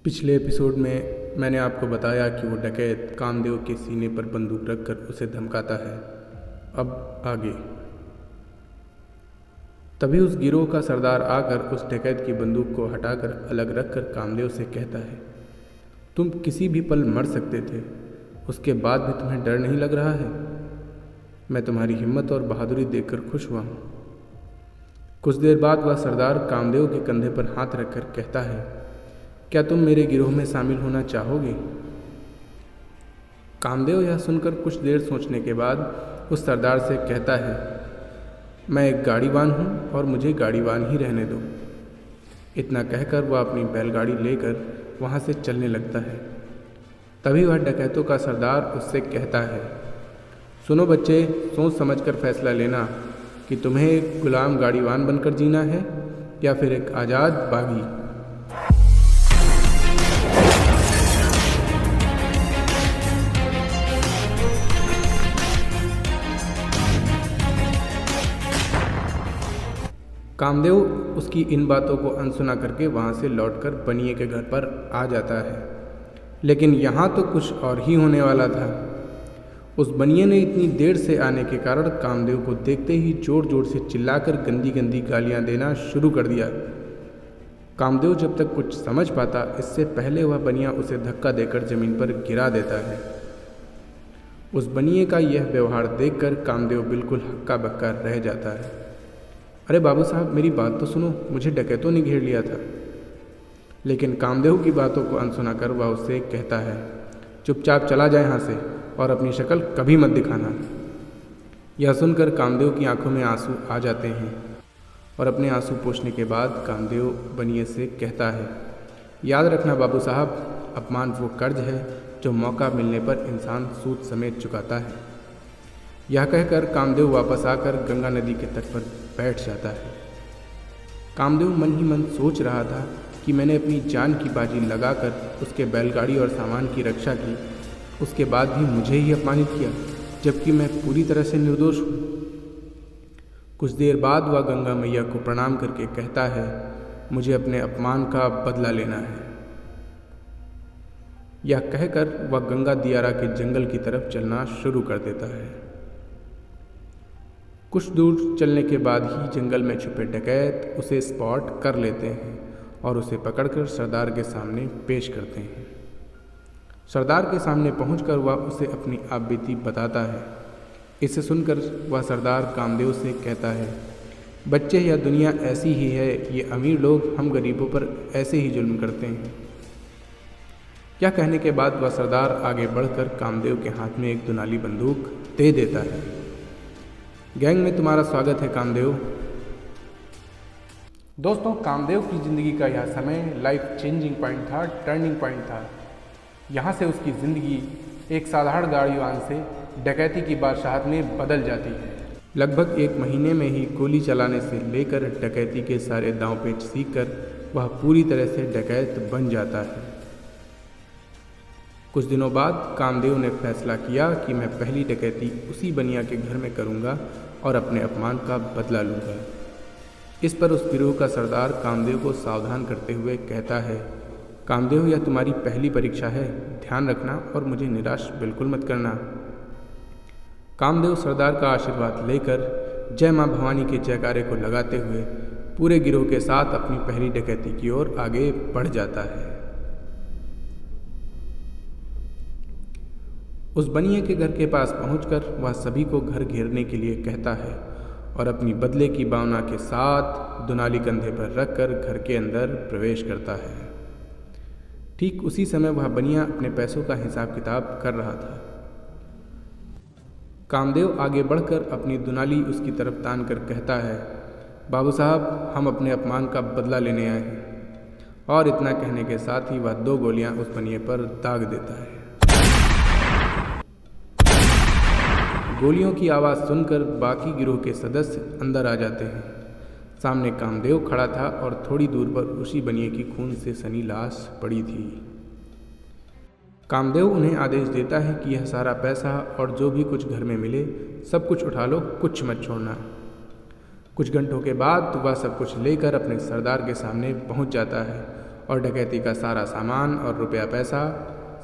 पिछले एपिसोड में मैंने आपको बताया कि वो डकैत कामदेव के सीने पर बंदूक रखकर उसे धमकाता है। अब आगे। तभी उस गिरोह का सरदार आकर उस डकैत की बंदूक को हटाकर अलग रखकर कामदेव से कहता है, तुम किसी भी पल मर सकते थे, उसके बाद भी तुम्हें डर नहीं लग रहा है? मैं तुम्हारी हिम्मत और बहादुरी देखकर खुश हुआ हूँ। कुछ देर बाद वह सरदार कामदेव के कंधे पर हाथ रखकर कहता है, क्या तुम मेरे गिरोह में शामिल होना चाहोगे? कामदेव यह सुनकर कुछ देर सोचने के बाद उस सरदार से कहता है, मैं एक गाड़ीवान हूँ और मुझे गाड़ीवान ही रहने दो। इतना कहकर वह अपनी बैलगाड़ी लेकर वहाँ से चलने लगता है। तभी वह डकैतों का सरदार उससे कहता है, सुनो बच्चे, सोच समझकर फैसला लेना कि तुम्हें एक गुलाम गाड़ीवान बनकर जीना है या फिर एक आज़ाद बागी। कामदेव उसकी इन बातों को अनसुना करके वहाँ से लौटकर बनिए के घर पर आ जाता है। लेकिन यहाँ तो कुछ और ही होने वाला था। उस बनिए ने इतनी देर से आने के कारण कामदेव को देखते ही जोर जोर से चिल्लाकर गंदी गंदी गालियाँ देना शुरू कर दिया। कामदेव जब तक कुछ समझ पाता, इससे पहले वह बनिया उसे धक्का देकर जमीन पर गिरा देता है। उस बनिए का यह व्यवहार देखकर कामदेव बिल्कुल हक्का बक्का रह जाता है। अरे बाबू साहब, मेरी बात तो सुनो, मुझे डकैतों ने घेर लिया था। लेकिन कामदेव की बातों को अनसुना कर वह उससे कहता है, चुपचाप चला जाए यहाँ से और अपनी शक्ल कभी मत दिखाना। यह सुनकर कामदेव की आंखों में आंसू आ जाते हैं और अपने आंसू पोंछने के बाद कामदेव बनिए से कहता है, याद रखना बाबू साहब, अपमान वो कर्ज है जो मौका मिलने पर इंसान सूद समेत चुकाता है। यह कहकर कामदेव वापस आकर गंगा नदी के तट पर बैठ जाता है। कामदेव मन ही मन सोच रहा था कि मैंने अपनी जान की बाजी लगाकर उसके बैलगाड़ी और सामान की रक्षा की, उसके बाद भी मुझे ही अपमानित किया, जबकि मैं पूरी तरह से निर्दोष हूँ। कुछ देर बाद वह गंगा मैया को प्रणाम करके कहता है, मुझे अपने अपमान का बदला लेना है। यह कहकर वह गंगा दियारा के जंगल की तरफ चलना शुरू कर देता है। कुछ दूर चलने के बाद ही जंगल में छुपे डकैत उसे स्पॉट कर लेते हैं और उसे पकड़कर सरदार के सामने पेश करते हैं। सरदार के सामने पहुंचकर वह उसे अपनी आपबीती बताता है। इसे सुनकर वह सरदार कामदेव से कहता है, बच्चे, यह दुनिया ऐसी ही है, ये अमीर लोग हम गरीबों पर ऐसे ही जुल्म करते हैं। यह कहने के बाद वह सरदार आगे बढ़कर कामदेव के हाथ में एक दुनाली बंदूक दे देता है। गैंग में तुम्हारा स्वागत है कामदेव। दोस्तों, कामदेव की ज़िंदगी का यह समय लाइफ चेंजिंग पॉइंट था, टर्निंग पॉइंट था। यहाँ से उसकी ज़िंदगी एक साधारण गाड़ीवान से डकैती की बादशाहत में बदल जाती है। लगभग 1 महीने में ही गोली चलाने से लेकर डकैती के सारे दांव पेच सीखकर वह पूरी तरह से डकैत बन जाता है। कुछ दिनों बाद कामदेव ने फैसला किया कि मैं पहली डकैती उसी बनिया के घर में करूँगा और अपने अपमान का बदला लूँगा। इस पर उस गिरोह का सरदार कामदेव को सावधान करते हुए कहता है, कामदेव, यह तुम्हारी पहली परीक्षा है, ध्यान रखना और मुझे निराश बिल्कुल मत करना। कामदेव सरदार का आशीर्वाद लेकर जय माँ भवानी के जयकारे को लगाते हुए पूरे गिरोह के साथ अपनी पहली डकैती की ओर आगे बढ़ जाता है। उस बनिए के घर के पास पहुंचकर वह सभी को घर घेरने के लिए कहता है और अपनी बदले की भावना के साथ दुनाली कंधे पर रखकर घर के अंदर प्रवेश करता है। ठीक उसी समय वह बनिया अपने पैसों का हिसाब किताब कर रहा था। कामदेव आगे बढ़कर अपनी दुनाली उसकी तरफ तान कर कहता है, बाबू साहब, हम अपने अपमान का बदला लेने आए हैं। और इतना कहने के साथ ही वह 2 गोलियां उस बनिए पर दाग देता है। गोलियों की आवाज़ सुनकर बाकी गिरोह के सदस्य अंदर आ जाते हैं। सामने कामदेव खड़ा था और थोड़ी दूर पर उसी बनिए की खून से सनी लाश पड़ी थी। कामदेव उन्हें आदेश देता है कि यह सारा पैसा और जो भी कुछ घर में मिले सब कुछ उठा लो, कुछ मत छोड़ना। कुछ घंटों के बाद वह सब कुछ लेकर अपने सरदार के सामने पहुंच जाता है और डकैती का सारा सामान और रुपया पैसा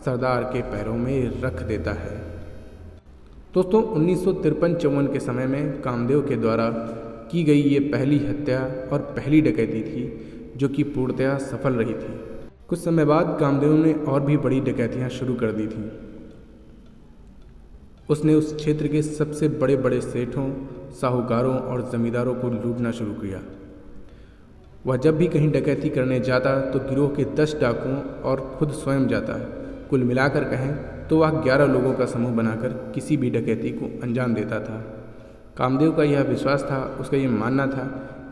सरदार के पैरों में रख देता है। दोस्तों 1953-54 के समय में कामदेव के द्वारा की गई ये पहली हत्या और पहली डकैती थी जो कि पूर्णतया सफल रही थी। कुछ समय बाद कामदेव ने और भी बड़ी डकैतियाँ शुरू कर दी थीं। उसने उस क्षेत्र के सबसे बड़े बड़े सेठों, साहूकारों और जमींदारों को लूटना शुरू किया। वह जब भी कहीं डकैती करने जाता तो गिरोह के 10 डाकुओं और खुद स्वयं जाता। कुल मिलाकर कहें तो वह 11 लोगों का समूह बनाकर किसी भी डकैती को अंजाम देता था। कामदेव का यह विश्वास था, उसका ये मानना था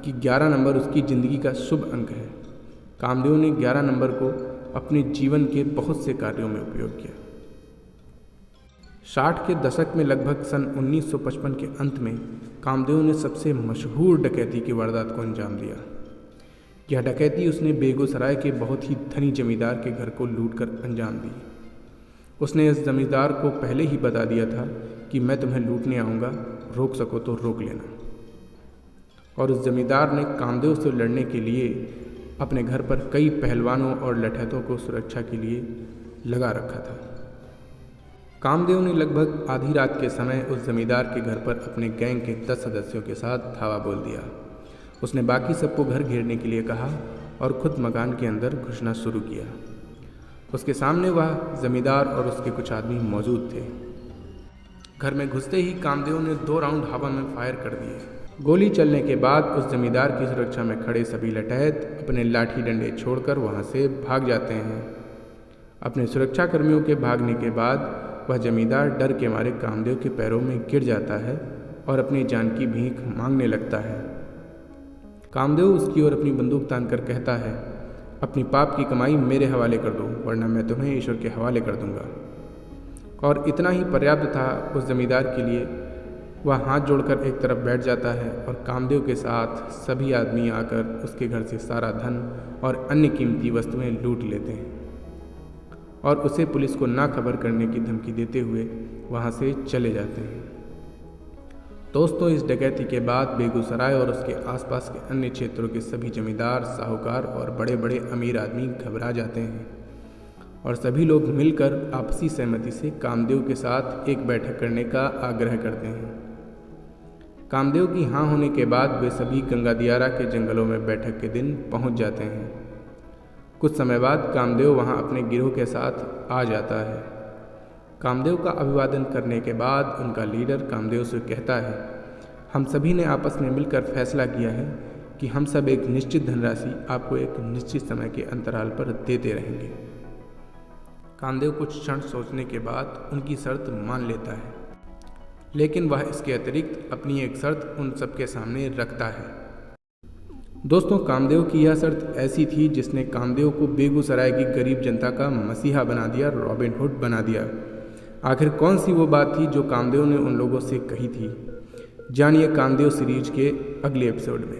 कि 11 नंबर उसकी ज़िंदगी का शुभ अंक है। कामदेव ने 11 नंबर को अपने जीवन के बहुत से कार्यों में उपयोग किया। 60 के दशक में लगभग सन 1955 के अंत में कामदेव ने सबसे मशहूर डकैती की वारदात को अंजाम दिया। यह डकैती उसने बेगूसराय के बहुत ही धनी जमींदार के घर को लूटकर अंजाम दी। उसने इस जमींदार को पहले ही बता दिया था कि मैं तुम्हें लूटने आऊँगा, रोक सको तो रोक लेना। और उस जमींदार ने कामदेव से लड़ने के लिए अपने घर पर कई पहलवानों और लठैतों को सुरक्षा के लिए लगा रखा था। कामदेव ने लगभग आधी रात के समय उस जमींदार के घर पर अपने गैंग के 10 सदस्यों के साथ धावा बोल दिया। उसने बाकी सबको घर घेरने के लिए कहा और खुद मकान के अंदर घुसना शुरू किया। उसके सामने वह जमींदार और उसके कुछ आदमी मौजूद थे। घर में घुसते ही कामदेव ने 2 राउंड हवा में फायर कर दिए। गोली चलने के बाद उस जमींदार की सुरक्षा में खड़े सभी लठैत अपने लाठी डंडे छोड़कर वहां से भाग जाते हैं। अपने सुरक्षाकर्मियों के भागने के बाद वह जमींदार डर के मारे कामदेव के पैरों में गिर जाता है और अपनी जान की भीख मांगने लगता है। कामदेव उसकी ओर अपनी बंदूक तानकर कहता है, अपनी पाप की कमाई मेरे हवाले कर दो, वरना मैं तुम्हें ईश्वर के हवाले कर दूंगा। और इतना ही पर्याप्त था उस जमींदार के लिए। वह हाथ जोड़कर एक तरफ बैठ जाता है और कामदेव के साथ सभी आदमी आकर उसके घर से सारा धन और अन्य कीमती वस्तुएं लूट लेते हैं और उसे पुलिस को ना खबर करने की धमकी देते हुए वहां से चले जाते हैं। दोस्तों इस डकैती के बाद बेगूसराय और उसके आसपास के अन्य क्षेत्रों के सभी जमींदार, साहूकार और बड़े बड़े अमीर आदमी घबरा जाते हैं और सभी लोग मिलकर आपसी सहमति से कामदेव के साथ एक बैठक करने का आग्रह करते हैं। कामदेव की हाँ होने के बाद वे सभी गंगा दियारा के जंगलों में बैठक के दिन पहुंच जाते हैं। कुछ समय बाद कामदेव वहां अपने गिरोह के साथ आ जाता है। कामदेव का अभिवादन करने के बाद उनका लीडर कामदेव से कहता है, हम सभी ने आपस में मिलकर फैसला किया है कि हम सब एक निश्चित धनराशि आपको एक निश्चित समय के अंतराल पर देते रहेंगे। कामदेव कुछ क्षण सोचने के बाद उनकी शर्त मान लेता है, लेकिन वह इसके अतिरिक्त अपनी एक शर्त उन सबके सामने रखता है। दोस्तों कामदेव की यह शर्त ऐसी थी जिसने कामदेव को बेगूसराय की गरीब जनता का मसीहा बना दिया, रॉबिन हुड बना दिया। आखिर कौन सी वो बात थी जो कामदेव ने उन लोगों से कही थी? जानिए कामदेव सीरीज के अगले एपिसोड में।